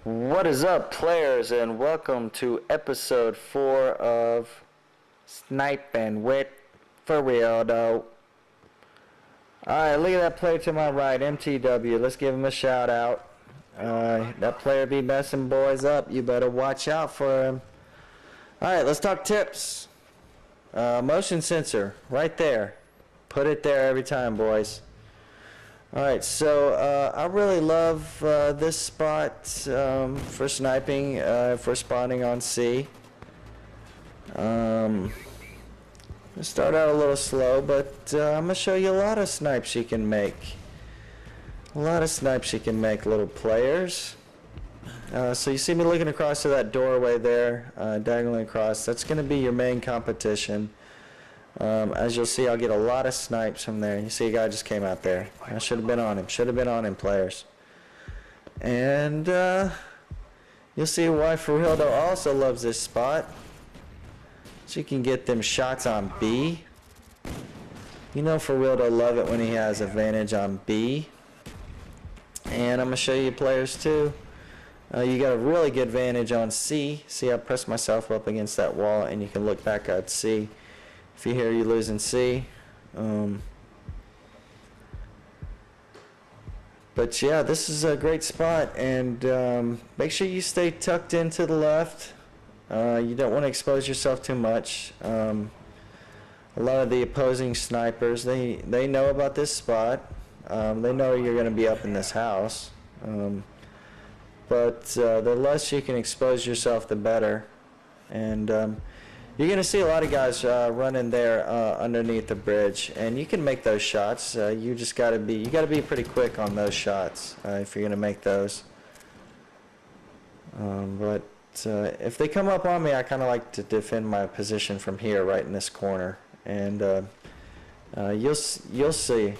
What is up, players, and welcome to episode 4 of Sniping with Furealdo. Alright, look at that player to my right, MTW. Let's give him a shout out. That player be messing boys up. You better watch out for him. Alright, let's talk tips. Motion sensor, right there. Put it there every time, boys. Alright, so I really love this spot for sniping, for spawning on C. Start out a little slow, but I'm going to show you a lot of snipes you can make. Little players. So you see me looking across to that doorway there, diagonally across. That's going to be your main competition. As you'll see, I'll get a lot of snipes from there. You see a guy just came out there. I should have been on him. Players. And you'll see why Furealdo also loves this spot. So you can get them shots on B. You know Furealdo love it when he has advantage on B. And I'm going to show you players too. You got a really good advantage on C. See, I pressed myself up against that wall and you can look back at C. If you hear you losing C. But yeah, this is a great spot, and make sure you stay tucked into the left. You don't want to expose yourself too much. A lot of the opposing snipers, they know about this spot. They know you're going to be up in this house. But the less you can expose yourself, the better. And you're going to see a lot of guys running there underneath the bridge, and you can make those shots. You just got to be pretty quick on those shots if you're going to make those. But if they come up on me, I kind of like to defend my position from here, right in this corner, and you'll see.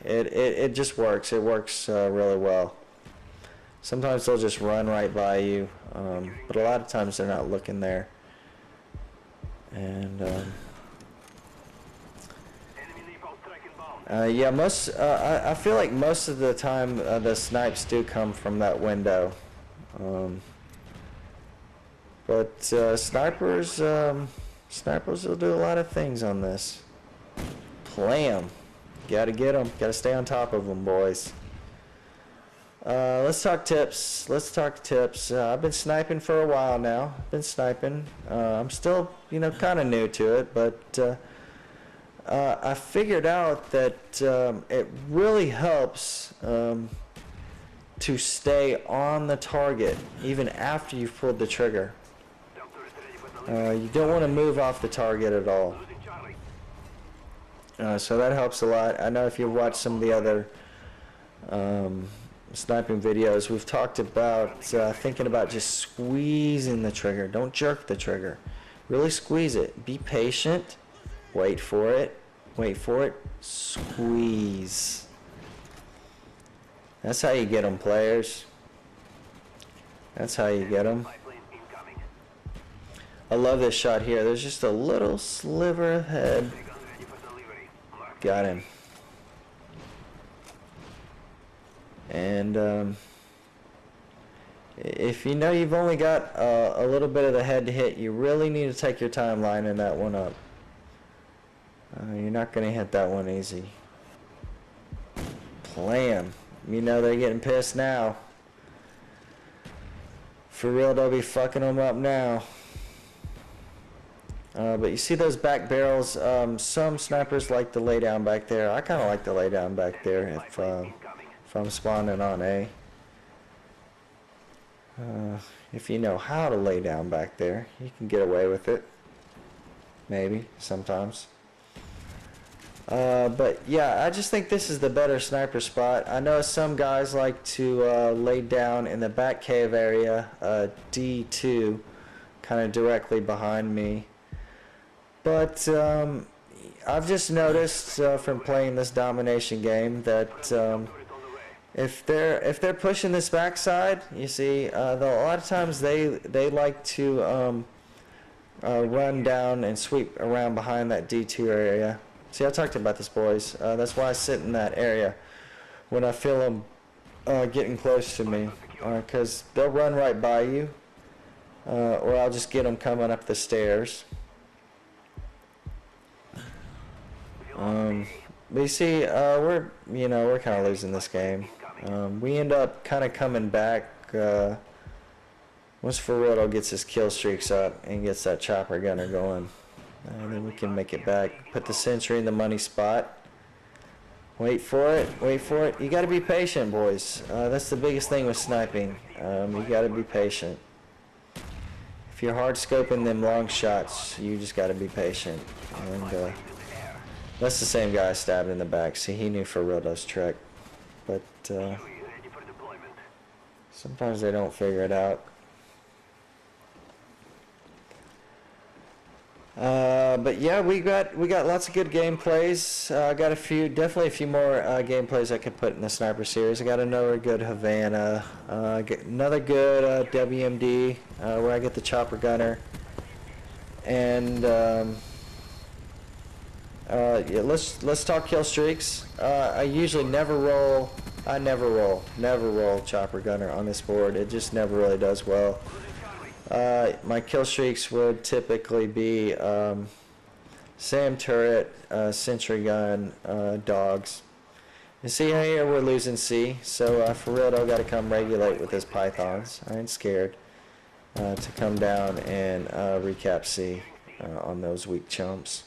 It just works. It works really well. Sometimes they'll just run right by you, but a lot of times they're not looking there. And yeah, I feel like most of the time the snipes do come from that window, but snipers will do a lot of things on this. Play 'em, gotta get them, gotta stay on top of them, boys. Let's talk tips. I've been sniping for a while now. I'm still, kind of new to it, but I figured out that it really helps to stay on the target even after you've pulled the trigger. You don't want to move off the target at all. So that helps a lot. I know if you watch some of the other sniping videos, we've talked about thinking about just squeezing the trigger. Don't jerk the trigger. Really squeeze it. Be patient. Wait for it. Squeeze. That's how you get them, players. That's how you get them. I love this shot here. There's just a little sliver of head. Got him. And if you know you've only got a little bit of the head to hit, you really need to take your time lining that one up. You're not going to hit that one easy. Play 'em. You know they're getting pissed now. For real, they'll be fucking them up now. But you see those back barrels? Some snipers like to lay down back there. I kind of like to lay down back there if I'm spawning on A. If you know how to lay down back there, you can get away with it. Maybe, sometimes. But yeah, I just think this is the better sniper spot. I know some guys like to lay down in the back cave area, D2, kind of directly behind me. But I've just noticed from playing this domination game that if they're pushing this backside, you see, a lot of times they like to run down and sweep around behind that D2 area. See, I talked about this, boys. That's why I sit in that area when I feel them getting close to me. because they'll run right by you, or I'll just get them coming up the stairs. But you see, we're kind of losing this game. We end up kind of coming back once Furealdo gets his kill streaks up and gets that chopper gunner going. And then we can make it back. Put the sentry in the money spot. Wait for it. Wait for it. You got to be patient, boys. That's the biggest thing with sniping. You got to be patient. If you're hard scoping them long shots, you just got to be patient. And that's the same guy I stabbed in the back. See, he knew Furealdo's trick. But sometimes they don't figure it out. But yeah, we got lots of good gameplays. I got definitely a few more gameplays I could put in the sniper series. I got another good Havana, another good WMD where I get the chopper gunner, and yeah, let's talk kill streaks. I usually never roll chopper gunner on this board. It just never really does well. My kill streaks would typically be SAM turret, sentry gun, dogs. You see how here we're losing C, so Furealdo got to come regulate with his pythons. I ain't scared to come down and recap C on those weak chumps.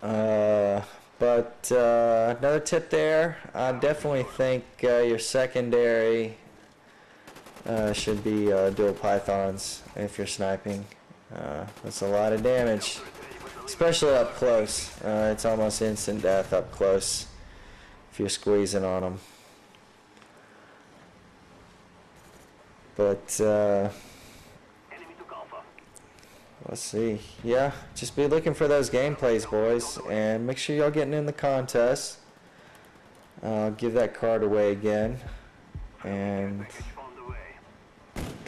But another tip there, I definitely think your secondary should be dual pythons if you're sniping. That's a lot of damage, especially up close. It's almost instant death up close if you're squeezing on them. But let's see. Yeah, just be looking for those gameplays, boys, and make sure y'all getting in the contest. I'll give that card away again, and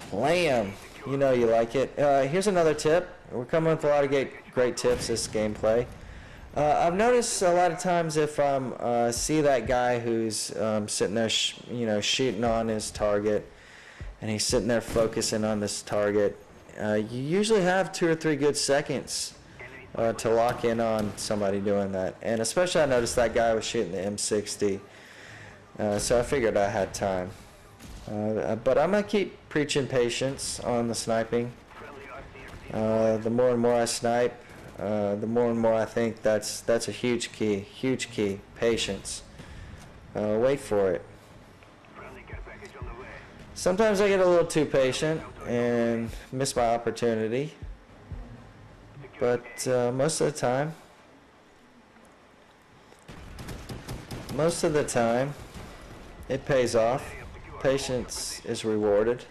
play 'em. You know you like it. Here's another tip. We're coming with a lot of great tips this gameplay. I've noticed a lot of times if I see that guy who's sitting there, shooting on his target, and he's sitting there focusing on this target, you usually have 2 or 3 good seconds to lock in on somebody doing that. And especially I noticed that guy was shooting the M60, so I figured I had time. But I'm going to keep preaching patience on the sniping. The more and more I snipe, the more and more I think that's a huge key, patience. Wait for it. Sometimes I get a little too patient and miss my opportunity, but most of the time it pays off. Patience is rewarded.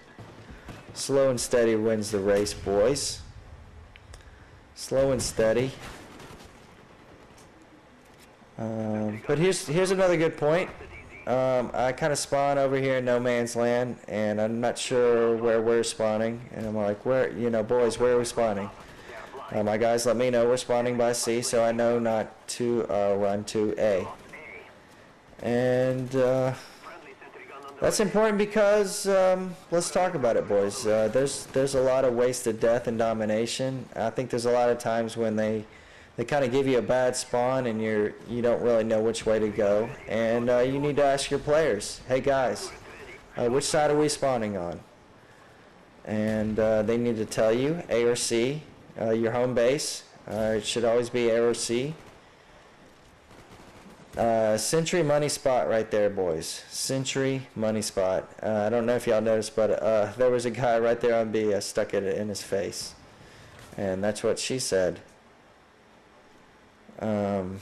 Slow and steady wins the race, boys. Slow and steady. But here's another good point. I kind of spawn over here in no man's land, and I'm not sure where we're spawning. And I'm like, boys, where are we spawning? My guys let me know we're spawning by C, so I know not to run to A. And that's important because let's talk about it, boys. There's a lot of wasted death and domination. I think there's a lot of times when they kind of give you a bad spawn and you don't really know which way to go, and you need to ask your players, hey guys, which side are we spawning on? And they need to tell you A or C, your home base. It should always be A or C. Sentry money spot right there, boys. Sentry money spot. I don't know if y'all noticed, but there was a guy right there on B. I stuck it in his face, and that's what she said. And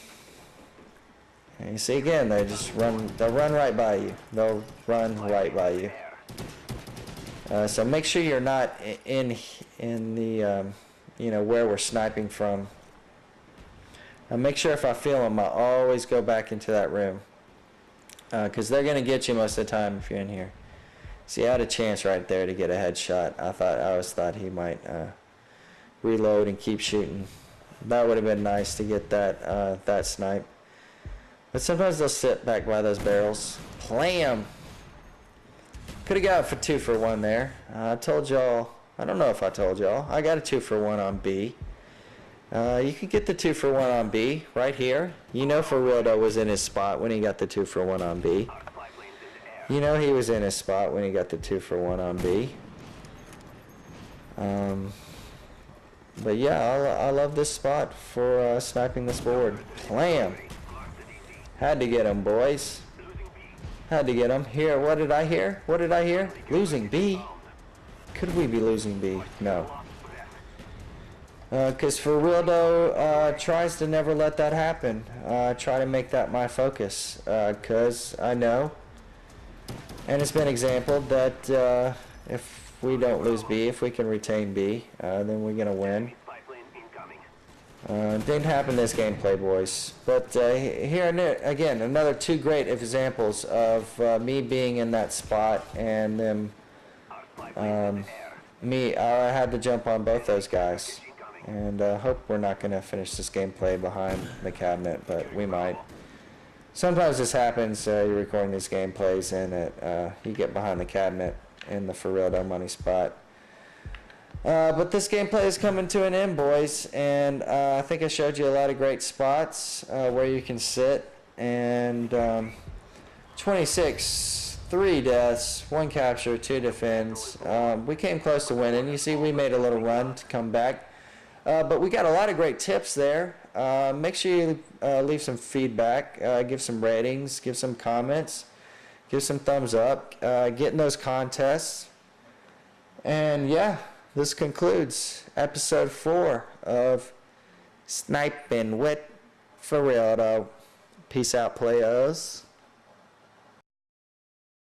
you see again, they'll run right by you. They'll run right by you. So make sure you're not in the where we're sniping from. Make sure if I feel them, I always go back into that room, because they're going to get you most of the time if you're in here. See, I had a chance right there to get a headshot. I always thought he might reload and keep shooting. That would have been nice to get that snipe. But sometimes they'll sit back by those barrels. Blam. Could have got it for 2 for 1 there. I told y'all, I don't know if I told y'all, I got a 2 for 1 on B. You could get the 2 for 1 on B right here. You know Furealdo was in his spot when he got the 2 for 1 on B. You know he was in his spot when he got the 2 for 1 on B. But yeah, I love this spot for sniping this board. Blam! Had to get him, boys. Had to get him. Here, what did I hear? What did I hear? Losing B? Could we be losing B? No. Because Furealdo tries to never let that happen. Try to make that my focus. Because I know, and it's been exampled, that if we don't lose B, if we can retain B, then we're going to win. Didn't happen this gameplay, boys. But here, again, another 2 great examples of me being in that spot and them, I had to jump on both those guys. And hope we're not going to finish this gameplay behind the cabinet, but we might. Sometimes this happens, you're recording these gameplays and you get behind the cabinet in the Furealdo money spot. But this gameplay is coming to an end, boys, and I think I showed you a lot of great spots where you can sit, and 26, 3 deaths, 1 capture, 2 defends. We came close to winning. You see we made a little run to come back. But we got a lot of great tips there. Make sure you leave some feedback, give some ratings, give some comments, give some thumbs up, get in those contests. And yeah, this concludes episode 4 of Sniping with Furealdo. Peace out, players.